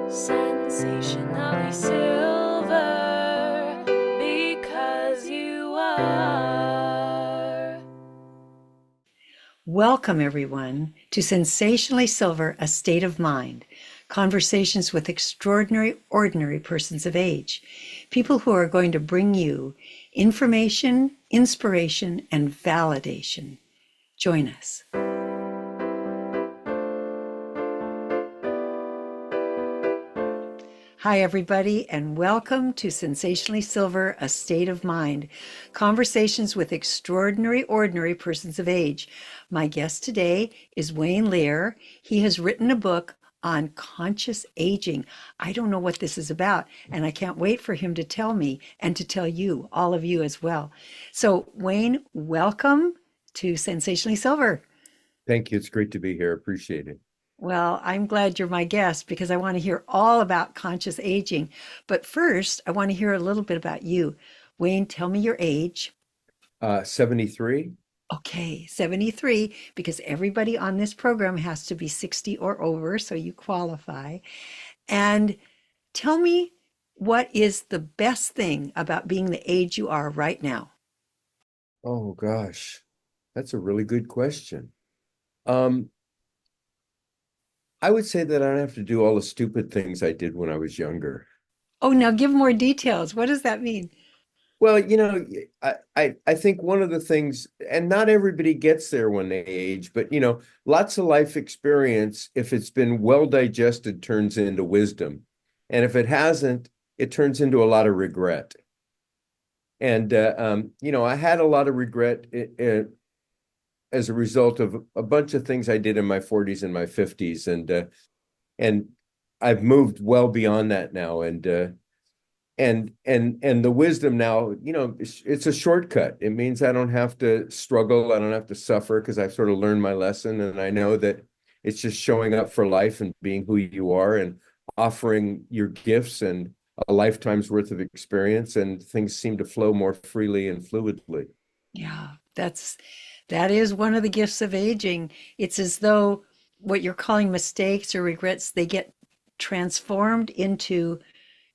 Sensationally silver, because you are. Welcome, everyone, to Sensationally Silver, A State of Mind, conversations with extraordinary, ordinary persons of age, people who are going to bring you information, inspiration, and validation. Join us. Hi, everybody, and welcome to Sensationally Silver, A State of Mind, conversations with extraordinary, ordinary persons of age. My guest today is Wayne Lehrer. He has written a book on conscious aging. I don't know what this is about, and I can't wait for him to tell me and to tell you, all of you as well. So, Wayne, welcome to Sensationally Silver. Thank you. It's great to be here. Appreciate it. Well, I'm glad you're my guest because I want to hear all about conscious aging. But first, I want to hear a little bit about you. Wayne, tell me your age. 73. Okay, 73, because everybody on this program has to be 60 or over, so you qualify. And tell me, what is the best thing about being the age you are right now? Oh gosh, that's a really good question. Um, I would say that I don't have to do all the stupid things I did when I was younger. Oh, now give more details. What does that mean? Well, I think one of the things, and not everybody gets there when they age, but lots of life experience, if it's been well digested, turns into wisdom. And if it hasn't, it turns into a lot of regret. And I had a lot of regret as a result of a bunch of things I did in my 40s and my 50s, and I've moved well beyond that now, and the wisdom now, it's a shortcut. It means I don't have to struggle, I don't have to suffer, because I've sort of learned my lesson, and I know that it's just showing up for life and being who you are and offering your gifts and a lifetime's worth of experience, and things seem to flow more freely and fluidly. Yeah, that is one of the gifts of aging. It's as though what you're calling mistakes or regrets, they get transformed into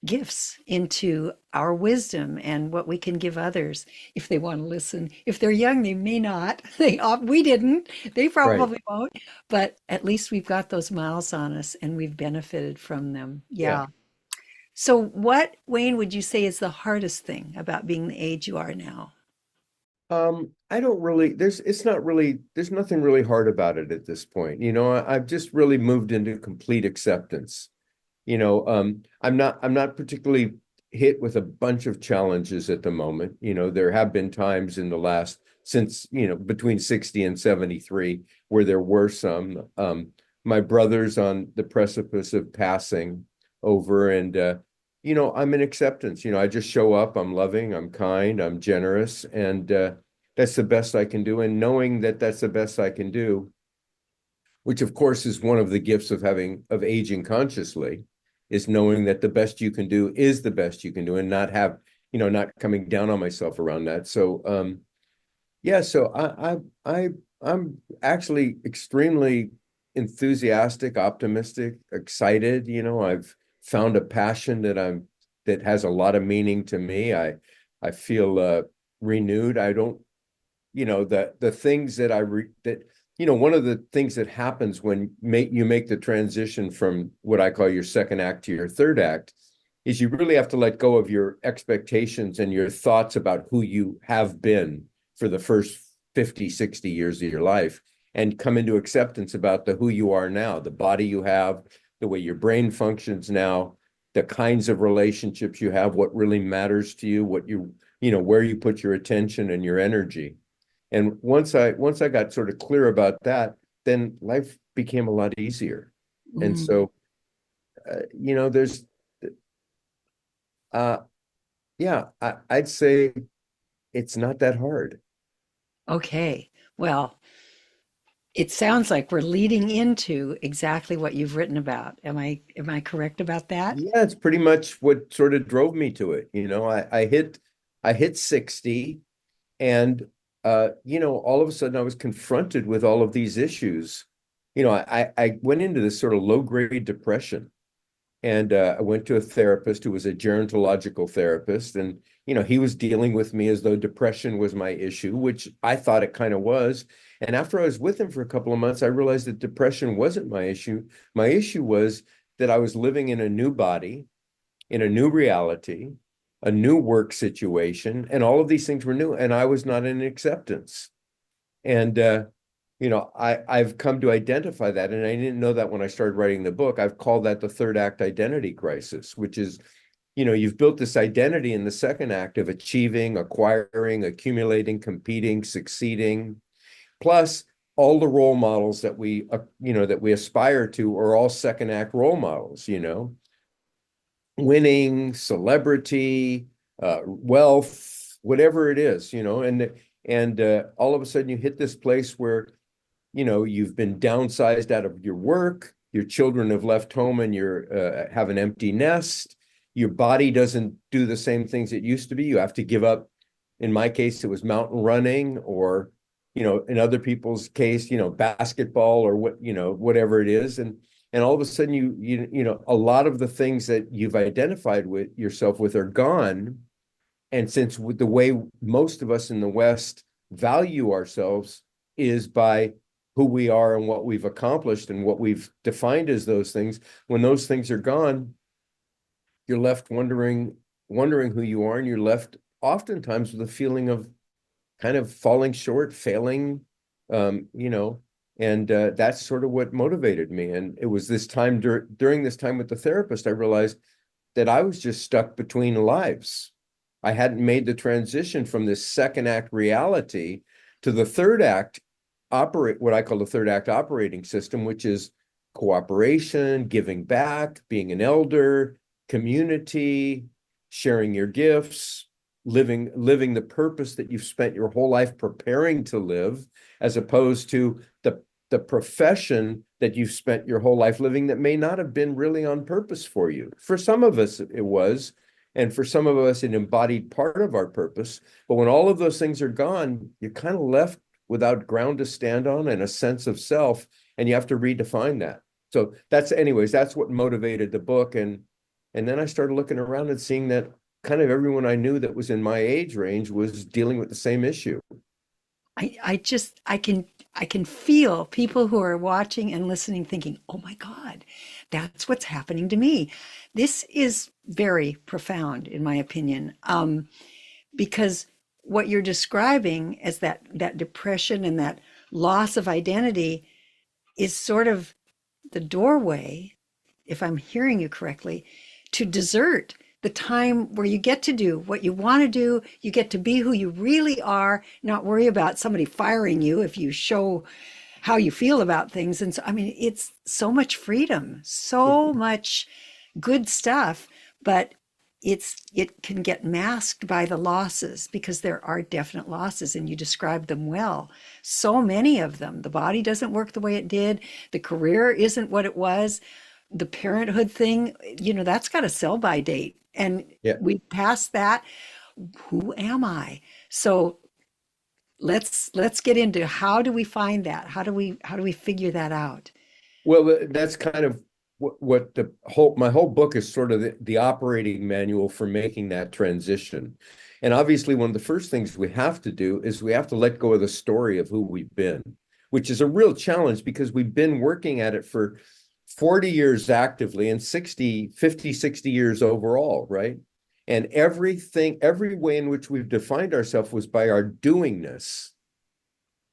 gifts, into our wisdom and what we can give others if they want to listen. If they're young, they may not. We didn't. They Right. probably won't. But at least we've got those miles on us and we've benefited from them. Yeah. Yeah. So what, Wayne, would you say is the hardest thing about being the age you are now? I don't really, there's nothing really hard about it at this point. I've just really moved into complete acceptance. I'm not particularly hit with a bunch of challenges at the moment. There have been times in the last, since, between 60 and 73, where there were some. My brother's on the precipice of passing over, and I'm in acceptance. I just show up, I'm loving, I'm kind, I'm generous, and that's the best I can do. And knowing that that's the best I can do, which of course is one of the gifts of aging consciously, is knowing that the best you can do is the best you can do, and not coming down on myself around that. So yeah, so I'm actually extremely enthusiastic, optimistic, excited. I've found a passion that has a lot of meaning to me. I feel renewed. I don't, the things that one of the things that happens when you make the transition from what I call your second act to your third act is you really have to let go of your expectations and your thoughts about who you have been for the first 50, 60 years of your life, and come into acceptance about who you are now, the body you have, the way your brain functions now, the kinds of relationships you have, what really matters to you, where you put your attention and your energy. And once I got sort of clear about that, then life became a lot easier. And Mm, so, there's, uh, yeah, I'd say it's not that hard. okay. Well, it sounds like we're leading into exactly what you've written about. Am I correct about that? Yeah, it's pretty much what sort of drove me to it. I hit 60, and all of a sudden I was confronted with all of these issues. I went into this sort of low-grade depression. And I went to a therapist who was a gerontological therapist. And, he was dealing with me as though depression was my issue, which I thought it kind of was. And after I was with him for a couple of months, I realized that depression wasn't my issue. My issue was that I was living in a new body, in a new reality, a new work situation, and all of these things were new, and I was not in acceptance. And I've come to identify that, and I didn't know that when I started writing the book. I've called that the third act identity crisis, which is, you've built this identity in the second act of achieving, acquiring, accumulating, competing, succeeding, plus all the role models that we aspire to are all second act role models, winning, celebrity, wealth, whatever it is, and all of a sudden you hit this place where you've been downsized out of your work, your children have left home and you're have an empty nest, your body doesn't do the same things it used to be, you have to give up. In my case, it was mountain running, or in other people's case, basketball, or whatever it is. And all of a sudden a lot of the things that you've identified with yourself with are gone. And since with the way most of us in the West value ourselves is by who we are and what we've accomplished and what we've defined as those things, when those things are gone, you're left wondering who you are, and you're left oftentimes with a feeling of kind of falling short, failing, and that's sort of what motivated me. And it was this time during this time with the therapist, I realized that I was just stuck between lives. I hadn't made the transition from this second act reality to the third act what I call the third act operating system, which is cooperation, giving back, being an elder, community, sharing your gifts, living the purpose that you've spent your whole life preparing to live, as opposed to the profession that you've spent your whole life living that may not have been really on purpose for you. For some of us, it was, and for some of us, it embodied part of our purpose. But when all of those things are gone, you're kind of left without ground to stand on and a sense of self, and you have to redefine that. So that's what motivated the book. And then I started looking around and seeing that kind of everyone I knew that was in my age range was dealing with the same issue. I can feel people who are watching and listening thinking, oh my God, that's what's happening to me. This is very profound, in my opinion, because what you're describing as that depression and that loss of identity is sort of the doorway, if I'm hearing you correctly, to desert the time where you get to do what you want to do. You get to be who you really are, not worry about somebody firing you if you show how you feel about things. And so, I mean, it's so much freedom, so much good stuff, but it can get masked by the losses, because there are definite losses, and you described them well. So many of them. The body doesn't work the way it did. The career isn't what it was. The parenthood thing, that's got a sell-by date. And Yeah. we passed that. Who am I? So let's get into, how do we find that? How do we figure that out? Well, that's kind of what my whole book is, sort of the operating manual for making that transition. And obviously, one of the first things we have to do is we have to let go of the story of who we've been, which is a real challenge because we've been working at it for 40 years actively and 50, 60 years overall, right? And every way in which we've defined ourselves was by our doingness,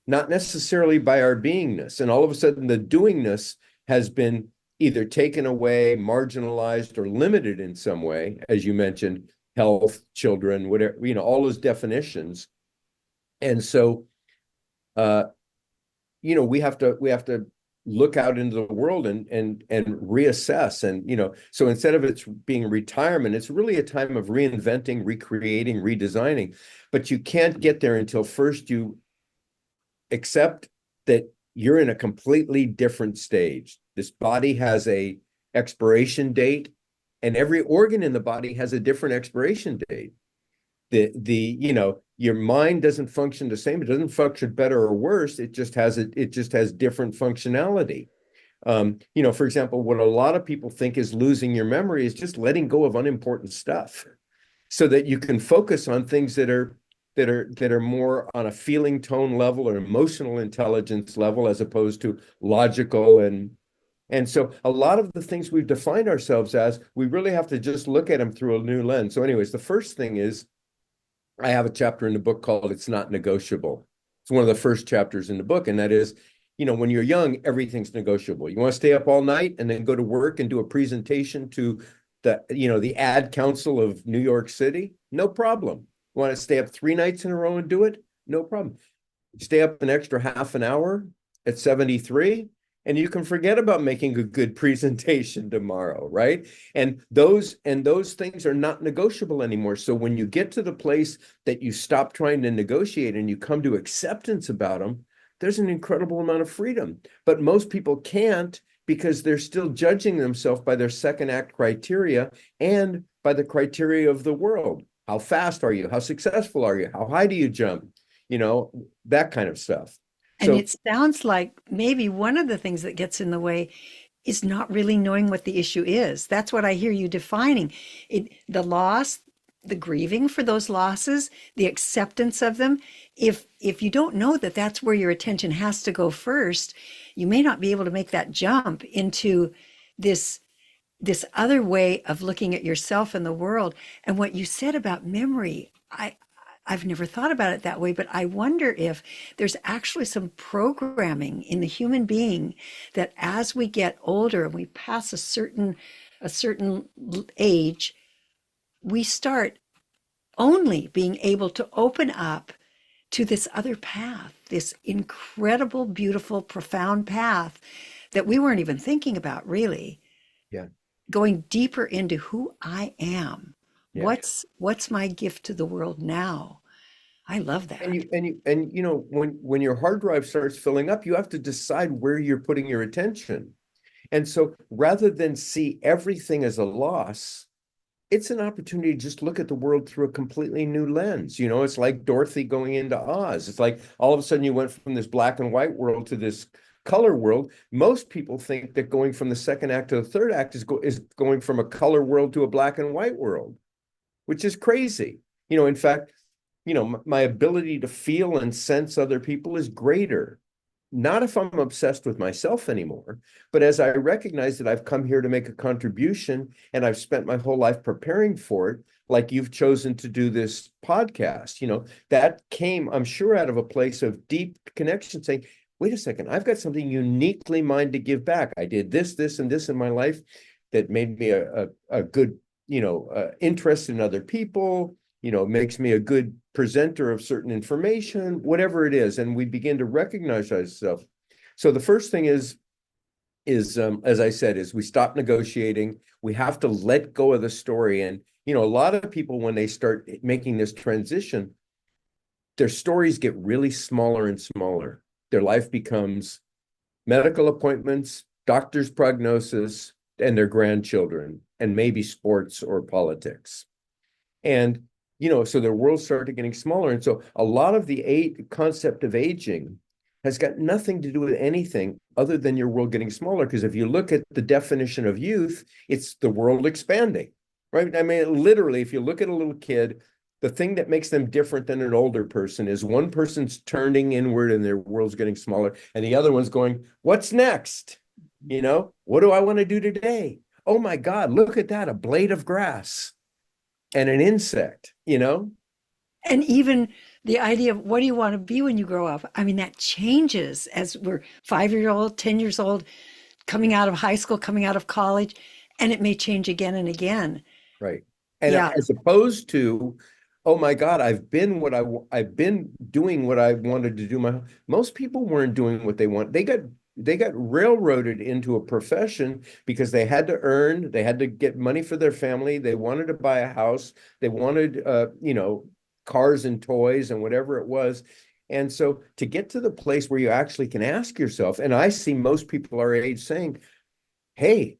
not necessarily by our beingness. And all of a sudden, the doingness has been either taken away, marginalized, or limited in some way, as you mentioned, health, children, whatever, all those definitions. And so, we have to look out into the world and reassess. And, so instead of it's being retirement, it's really a time of reinventing, recreating, redesigning. But you can't get there until first you accept that you're in a completely different stage. This body has a expiration date, and every organ in the body has a different expiration date. Your mind doesn't function the same. It doesn't function better or worse. It just has different functionality. For example, what a lot of people think is losing your memory is just letting go of unimportant stuff so that you can focus on things that are more on a feeling tone level or emotional intelligence level as opposed to logical. And so a lot of the things we've defined ourselves as, we really have to just look at them through a new lens. So anyways, the first thing is, I have a chapter in the book called It's Not Negotiable. It's one of the first chapters in the book. And that is, when you're young, everything's negotiable. You want to stay up all night and then go to work and do a presentation to the ad council of New York City? No problem. You want to stay up 3 nights in a row and do it? No problem. Stay up an extra half an hour at 73, and you can forget about making a good presentation tomorrow, right? And those things are not negotiable anymore. So when you get to the place that you stop trying to negotiate and you come to acceptance about them, there's an incredible amount of freedom. But most people can't, because they're still judging themselves by their second act criteria and by the criteria of the world. How fast are you? How successful are you? How high do you jump? That kind of stuff. And So it sounds like maybe one of the things that gets in the way is not really knowing what the issue is. That's what I hear you defining. The loss, the grieving for those losses, the acceptance of them. If you don't know that that's where your attention has to go first, you may not be able to make that jump into this other way of looking at yourself and the world. And what you said about memory, I've never thought about it that way, but I wonder if there's actually some programming in the human being that as we get older and we pass a certain age, we start only being able to open up to this other path, this incredible, beautiful, profound path that we weren't even thinking about, really. yeah, Going deeper into who I am. yeah. What's my gift to the world now? I love And that. when your hard drive starts filling up, you have to decide where you're putting your attention. And so rather than see everything as a loss, it's an opportunity to just look at the world through a completely new lens. It's like Dorothy going into Oz. It's like all of a sudden you went from this black and white world to this color world. Most people think that going from the second act to the third act is going from a color world to a black and white world, which is crazy. In fact, my ability to feel and sense other people is greater. Not if I'm obsessed with myself anymore, but as I recognize that I've come here to make a contribution and I've spent my whole life preparing for it, like you've chosen to do this podcast, that came, I'm sure, out of a place of deep connection, saying, wait a second, I've got something uniquely mine to give back. I did this, this, and this in my life that made me a good, interest in other people, makes me a good presenter of certain information, whatever it is. And we begin to recognize ourselves. So the first thing is, as I said, is we stop negotiating. We have to let go of the story. And, a lot of people, when they start making this transition, their stories get really smaller and smaller. Their life becomes medical appointments, doctor's prognosis, and their grandchildren, and maybe sports or politics. And so their world started getting smaller. And so a lot of the concept of aging has got nothing to do with anything other than your world getting smaller. Because if you look at the definition of youth, it's the world expanding, right? I mean, literally, if you look at a little kid, the thing that makes them different than an older person is one person's turning inward and their world's getting smaller, and the other one's going, what's next? What do I want to do today? Oh my God, look at that, a blade of grass and an insect, And even the idea of what do you want to be when you grow up? I mean, that changes as we're 5 years old, 10 years old, coming out of high school, coming out of college, and it may change again and again. Right. And Yeah. as opposed to, oh my God, I've been doing what I wanted to do. Most people weren't doing what they want. They got railroaded into a profession because they had to earn, they had to get money for their family. They wanted to buy a house. They wanted, cars and toys and whatever it was. And so to get to the place where you actually can ask yourself, and I see most people our age saying, hey,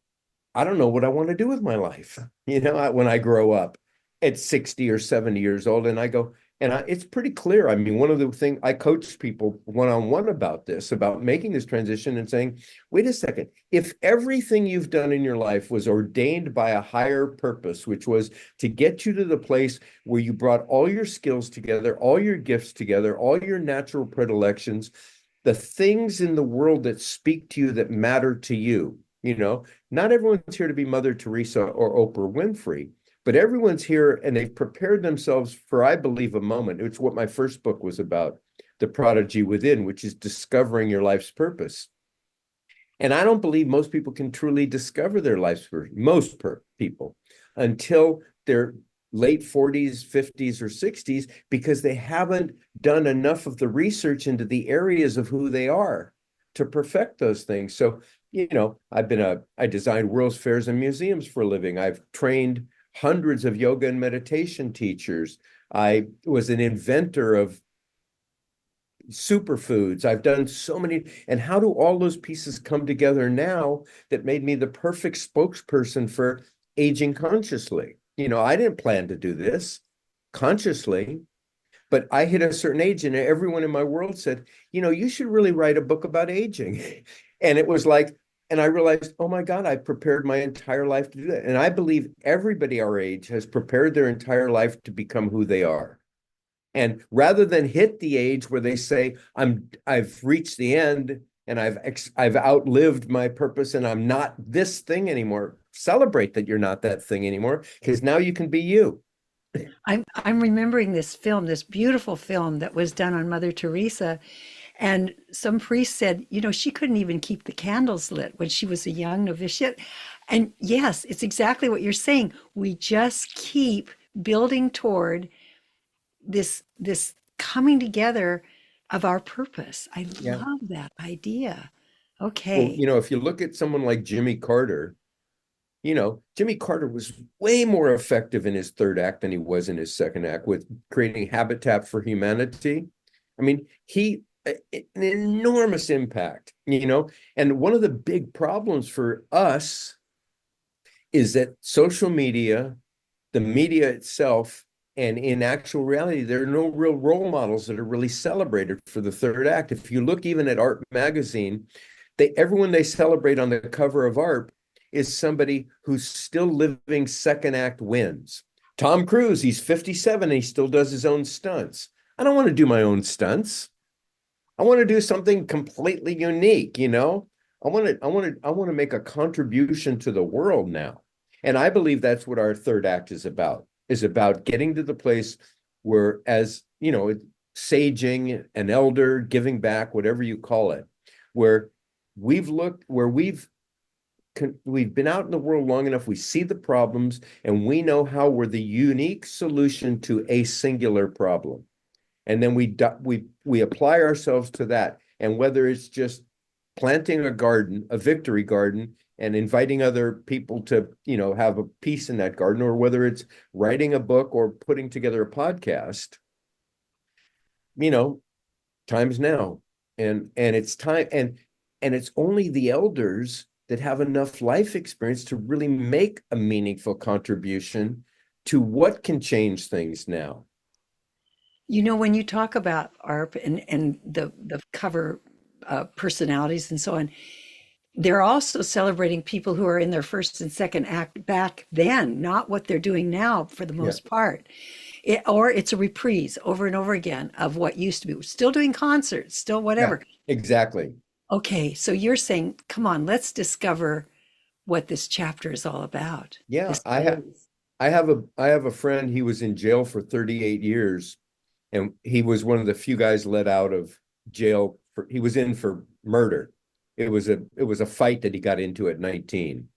I don't know what I want to do with my life, when I grow up at 60 or 70 years old. And I go, And it's pretty clear. I mean, one of the things I coach people one-on-one about this, about making this transition and saying, wait a second, if everything you've done in your life was ordained by a higher purpose, which was to get you to the place where you brought all your skills together, all your gifts together, all your natural predilections, the things in the world that speak to you, that matter to you, not everyone's here to be Mother Teresa or Oprah Winfrey. But everyone's here and they've prepared themselves for, I believe, a moment. It's what my first book was about, The Prodigy Within, which is discovering your life's purpose. And I don't believe most people can truly discover their life's purpose, people, until their late 40s, 50s, or 60s, because they haven't done enough of the research into the areas of who they are to perfect those things. So, I designed world's fairs and museums for a living. I've trained hundreds of yoga and meditation teachers. I was an inventor of superfoods. I've done so many. And how do all those pieces come together now that made me the perfect spokesperson for aging consciously? I didn't plan to do this consciously, but I hit a certain age and everyone in my world said, you should really write a book about aging. And it was like, and I realized, oh my God, I prepared my entire life to do that. And I believe everybody our age has prepared their entire life to become who they are. And rather than hit the age where they say, I've reached the end and I've outlived my purpose and I'm not this thing anymore, celebrate that you're not that thing anymore, because now you can be you. I'm remembering this film, this beautiful film that was done on Mother Teresa. And some priest said, she couldn't even keep the candles lit when she was a young novitiate. And yes, it's exactly what you're saying. We just keep building toward this coming together of our purpose. I Yeah. love that idea. Well, Okay. if you look at someone like Jimmy Carter, Jimmy Carter was way more effective in his third act than he was in his second act with creating Habitat for Humanity. I mean, an enormous impact, and one of the big problems for us is that social media, the media itself, and in actual reality, there are no real role models that are really celebrated for the third act. If you look even at Art magazine, everyone they celebrate on the cover of Art is somebody who's still living second act wins. Tom Cruise, he's 57 and he still does his own stunts. I don't want to do my own stunts. I want to do something completely unique, I want to make a contribution to the world now. And I believe that's what our third act is about getting to the place where, as saging, an elder, giving back, whatever you call it, where we've been out in the world long enough, we see the problems and we know how we're the unique solution to a singular problem. And then we apply ourselves to that. And whether it's just planting a garden, a victory garden, and inviting other people to, have a piece in that garden, or whether it's writing a book or putting together a podcast, time's now. And it's time. And it's only the elders that have enough life experience to really make a meaningful contribution to what can change things now. When you talk about ARP and the cover personalities and so on, they're also celebrating people who are in their first and second act back then, not what they're doing now for the Yeah. most part. Or it's a reprise over and over again of what used to be. We're still doing concerts, still whatever. Yeah, exactly. Okay, so you're saying, come on, let's discover what this chapter is all about. Yeah, This I have phase. I have a friend. He was in jail for 38 years, and he was one of the few guys let out of jail he was in for murder. It was a fight that he got into at 19.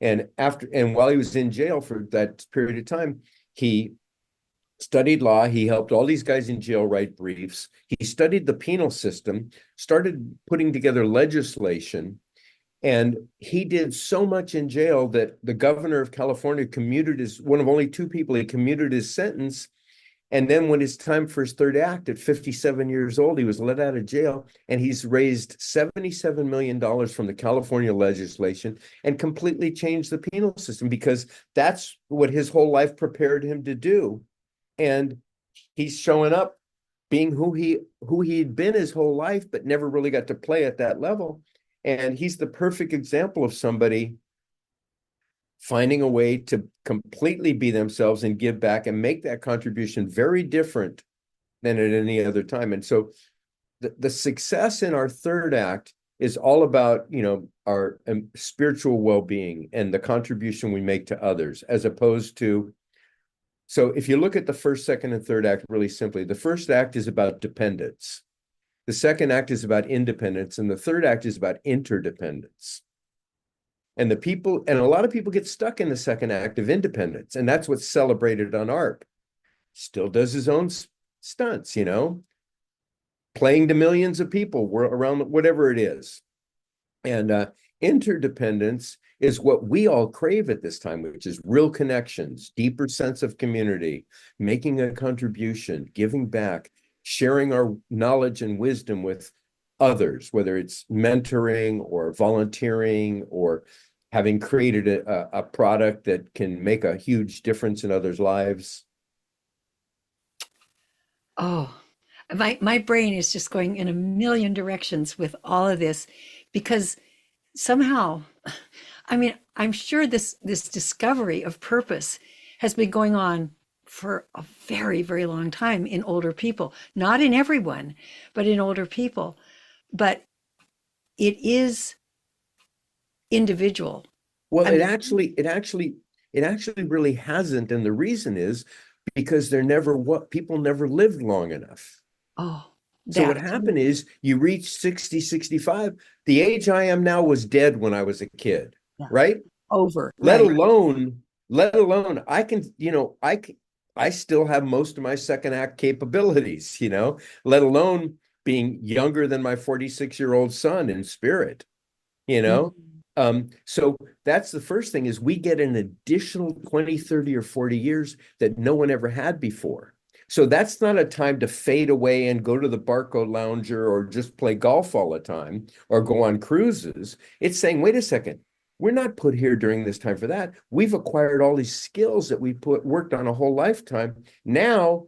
And while he was in jail for that period of time, he studied law. He helped all these guys in jail write briefs. He studied the penal system, started putting together legislation. And he did so much in jail that the governor of California one of only two people, he commuted his sentence. And then when it's time for his third act at 57 years old, he was let out of jail, and he's raised $77 million from the California legislation and completely changed the penal system, because that's what his whole life prepared him to do. And he's showing up being who he'd been his whole life, but never really got to play at that level. And he's the perfect example of somebody finding a way to completely be themselves and give back and make that contribution very different than at any other time. And so the success in our third act is all about, our spiritual well-being and the contribution we make to others, as opposed to, so if you look at the first, second, and third act really simply, the first act is about dependence. The second act is about independence, and the third act is about interdependence. And a lot of people get stuck in the second act of independence, and that's what's celebrated on ARP. Still does his own stunts, playing to millions of people around whatever it is. And interdependence is what we all crave at this time, which is real connections, deeper sense of community, making a contribution, giving back, sharing our knowledge and wisdom with others, whether it's mentoring or volunteering or having created a product that can make a huge difference in others' lives. Oh, my brain is just going in a million directions with all of this because somehow, I mean, I'm sure this discovery of purpose has been going on for a very, very long time in older people. Not in everyone, but in older people. But it is individual. Well, I it mean, actually really hasn't. And the reason is because people never lived long enough. oh, So what that happened is you reach 60, 65. The age I am now was dead when I was a kid, yeah, right? over, Let right? alone, I can, I still have most of my second act capabilities, let alone being younger than my 46-year-old son in spirit, you know? Mhm. So that's the first thing is we get an additional 20, 30, or 40 years that no one ever had before. So that's not a time to fade away and go to the Barco Lounger or just play golf all the time or go on cruises. It's saying, wait a second, we're not put here during this time for that. We've acquired all these skills that we worked on a whole lifetime. Now,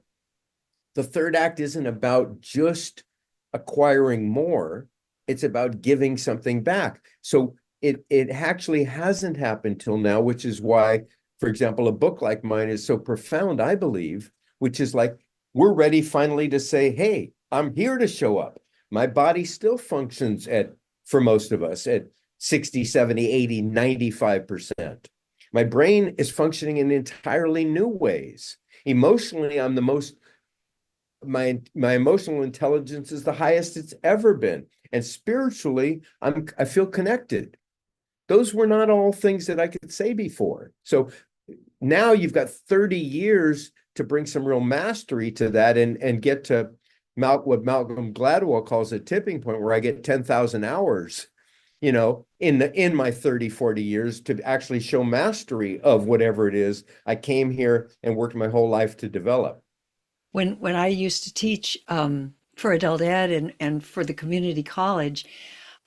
the third act isn't about just acquiring more. It's about giving something back. So it actually hasn't happened till now, which is why, for example, a book like mine is so profound, I believe, which is like, we're ready finally to say, hey, I'm here to show up. My body still functions for most of us, at 60, 70, 80, 95%. My brain is functioning in entirely new ways. Emotionally, my emotional intelligence is the highest it's ever been. And spiritually, I feel connected. Those were not all things that I could say before. So now you've got 30 years to bring some real mastery to that and get to what Malcolm Gladwell calls a tipping point, where I get 10,000 hours, in my 30, 40 years to actually show mastery of whatever it is I came here and worked my whole life to develop. When I used to teach for adult ed and for the community college,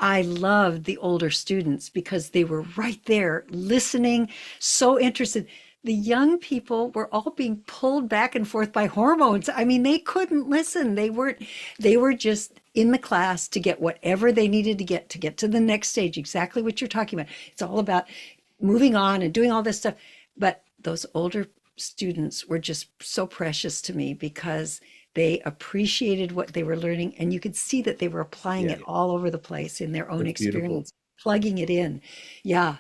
I loved the older students because they were right there listening, so interested. The young people were all being pulled back and forth by hormones. I mean, they couldn't listen. They were just in the class to get whatever they needed to get to the next stage, exactly what you're talking about. It's all about moving on and doing all this stuff. But those older students were just so precious to me because they appreciated what they were learning, and you could see that they were applying Yeah, it all over the place in their own that's beautiful. experience, plugging it in. Yeah.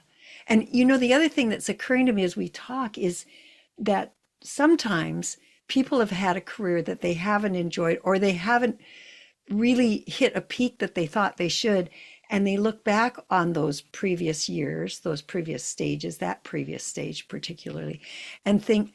And the other thing that's occurring to me as we talk is that sometimes people have had a career that they haven't enjoyed, or they haven't really hit a peak that they thought they should. And they look back on those previous years, those previous stages, that previous stage particularly, and think,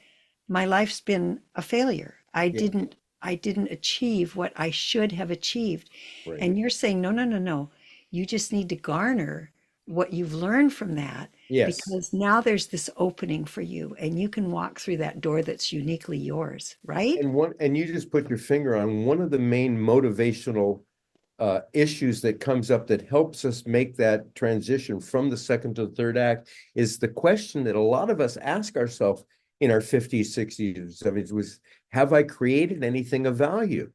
my life's been a failure. Yeah, I didn't achieve what I should have achieved. right. And you're saying, no, no, no, no. You just need to garner what you've learned from that, Yes. because now there's this opening for you and you can walk through that door that's uniquely yours, right? And you just put your finger on one of the main motivational issues that comes up that helps us make that transition from the second to the third act, is the question that a lot of us ask ourselves: in our 50s, 60s, 70s was, have I created anything of value?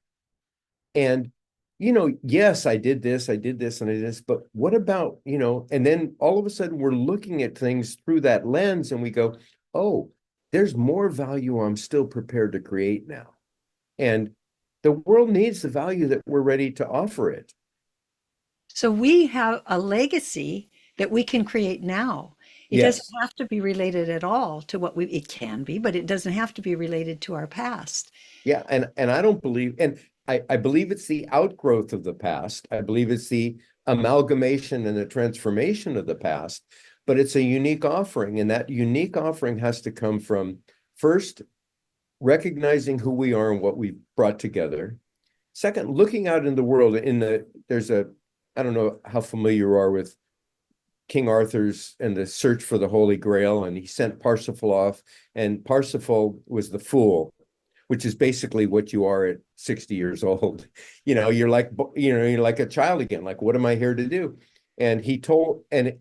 And, yes, I did this, and I did this, but what about, and then all of a sudden we're looking at things through that lens and we go, oh, there's more value I'm still prepared to create now. And the world needs the value that we're ready to offer it. So we have a legacy that we can create now. It doesn't Yes. have to be related at all to it can be, but it doesn't have to be related to our past. Yeah. And I don't believe, and I believe it's the outgrowth of the past. I believe it's the amalgamation and the transformation of the past, but it's a unique offering. And that unique offering has to come from, first, recognizing who we are and what we've brought together. Second, looking out in the world. I don't know how familiar you are with King Arthur's and the search for the Holy Grail, and he sent Parsifal off, and Parsifal was the fool, which is basically what you are at 60 years old. You're like a child again. Like, what am I here to do? And he told, and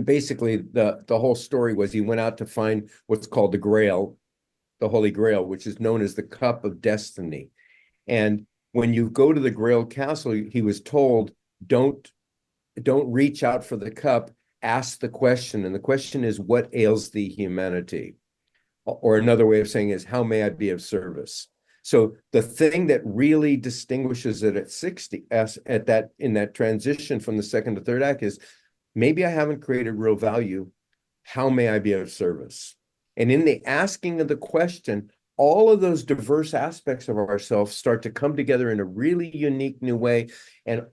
basically the whole story was he went out to find what's called the Grail, the Holy Grail, which is known as the Cup of Destiny. And when you go to the Grail Castle, he was told, don't reach out for the cup, ask the question. And the question is, what ails thee, humanity? Or another way of saying is, how may I be of service? So the thing that really distinguishes it at 60, in that transition from the second to third act is, maybe I haven't created real value. How may I be of service? And in the asking of the question, all of those diverse aspects of ourselves start to come together in a really unique new way. And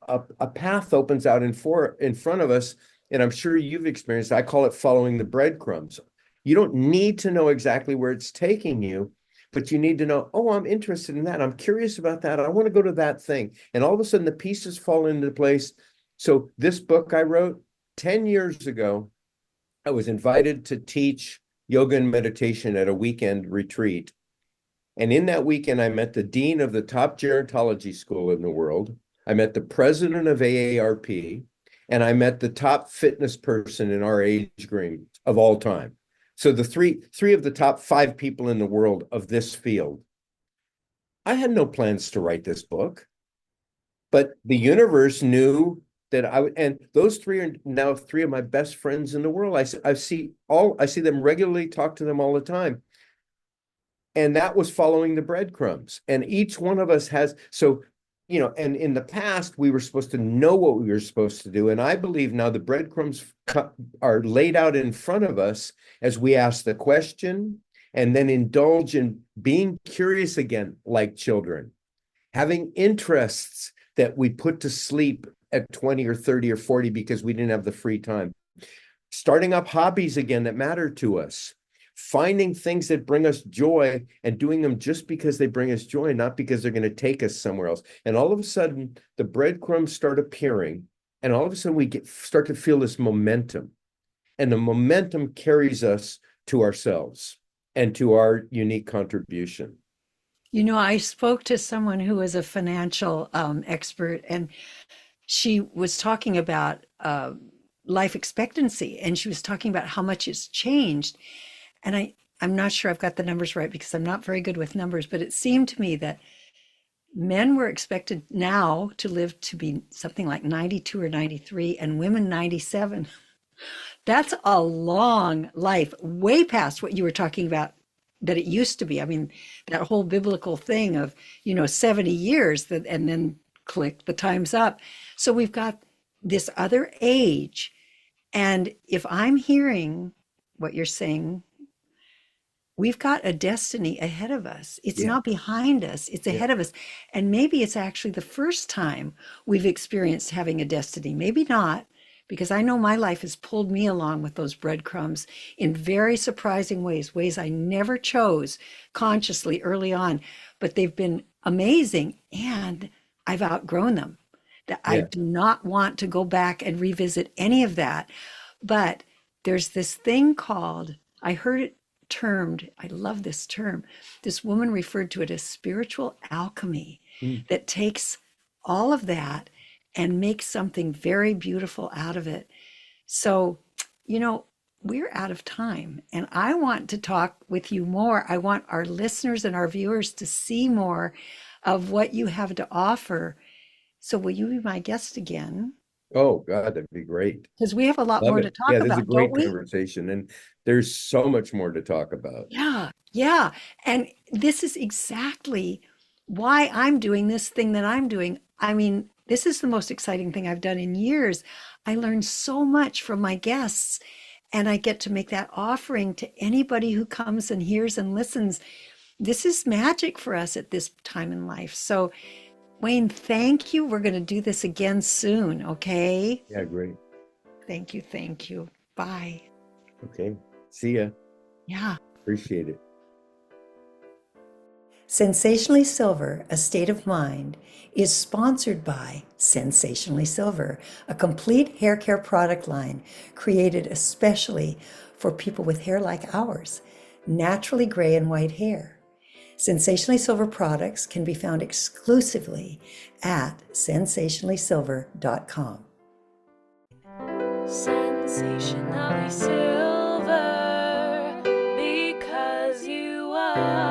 a path opens out in front of us. And I'm sure you've experienced, I call it following the breadcrumbs. You don't need to know exactly where it's taking you, but you need to know, oh, I'm interested in that. I'm curious about that. I want to go to that thing. And all of a sudden the pieces fall into place. So this book I wrote 10 years ago, I was invited to teach yoga and meditation at a weekend retreat. And in that weekend, I met the dean of the top gerontology school in the world. I met the president of AARP, and I met the top fitness person in our age group of all time. So the three of the top 5 people in the world of this field. I had no plans to write this book, but the universe knew that I would, and those 3 are now 3 of my best friends in the world. I see them regularly, talk to them all the time. And that was following the breadcrumbs. And each one of us has, and in the past, we were supposed to know what we were supposed to do. And I believe now the breadcrumbs are laid out in front of us as we ask the question and then indulge in being curious again, like children, having interests that we put to sleep at 20 or 30 or 40 because we didn't have the free time, starting up hobbies again that matter to us, finding things that bring us joy and doing them just because they bring us joy, not because they're going to take us somewhere else. And all of a sudden, the breadcrumbs start appearing, and all of a sudden we start to feel this momentum, and the momentum carries us to ourselves and to our unique contribution. I spoke to someone who was a financial expert, and she was talking about life expectancy, and she was talking about how much it's changed. And I'm not sure I've got the numbers right because I'm not very good with numbers, but it seemed to me that men were expected now to live to be something like 92 or 93 and women 97. That's a long life, way past what you were talking about that it used to be. I mean, that whole biblical thing of, 70 years and then click, the time's up. So we've got this other age. And if I'm hearing what you're saying, we've got a destiny ahead of us. It's Yeah. not behind us, it's Yeah. ahead of us. And maybe it's actually the first time we've experienced having a destiny. Maybe not, because I know my life has pulled me along with those breadcrumbs in very surprising ways I never chose consciously early on, but they've been amazing and I've outgrown them. That I Yeah. do not want to go back and revisit any of that. But there's this thing called, I heard it termed, I love this term, this woman referred to it as spiritual alchemy, Mm. that takes all of that and makes something very beautiful out of it. So, you know, we're out of time, and I want to talk with you more. I want our listeners and our viewers to see more of what you have to offer. So will you be my guest again? Oh, God, that'd be great. Because we have a lot Love more to it. Yeah, talk this is a about, don't great we? conversation, and there's so much more to talk about. Yeah, yeah. And this is exactly why I'm doing this thing that I'm doing. I mean, this is the most exciting thing I've done in years. I learned so much from my guests, and I get to make that offering to anybody who comes and hears and listens. This is magic for us at this time in life. So, Wayne, thank you. We're going to do this again soon, okay? Yeah, great. Thank you. Thank you. Bye. Okay. See ya. Yeah. Appreciate it. Sensationally Silver, A State of Mind, is sponsored by Sensationally Silver, a complete hair care product line created especially for people with hair like ours, naturally gray and white hair. Sensationally Silver products can be found exclusively at sensationallysilver.com. Sensationally silver, because you are.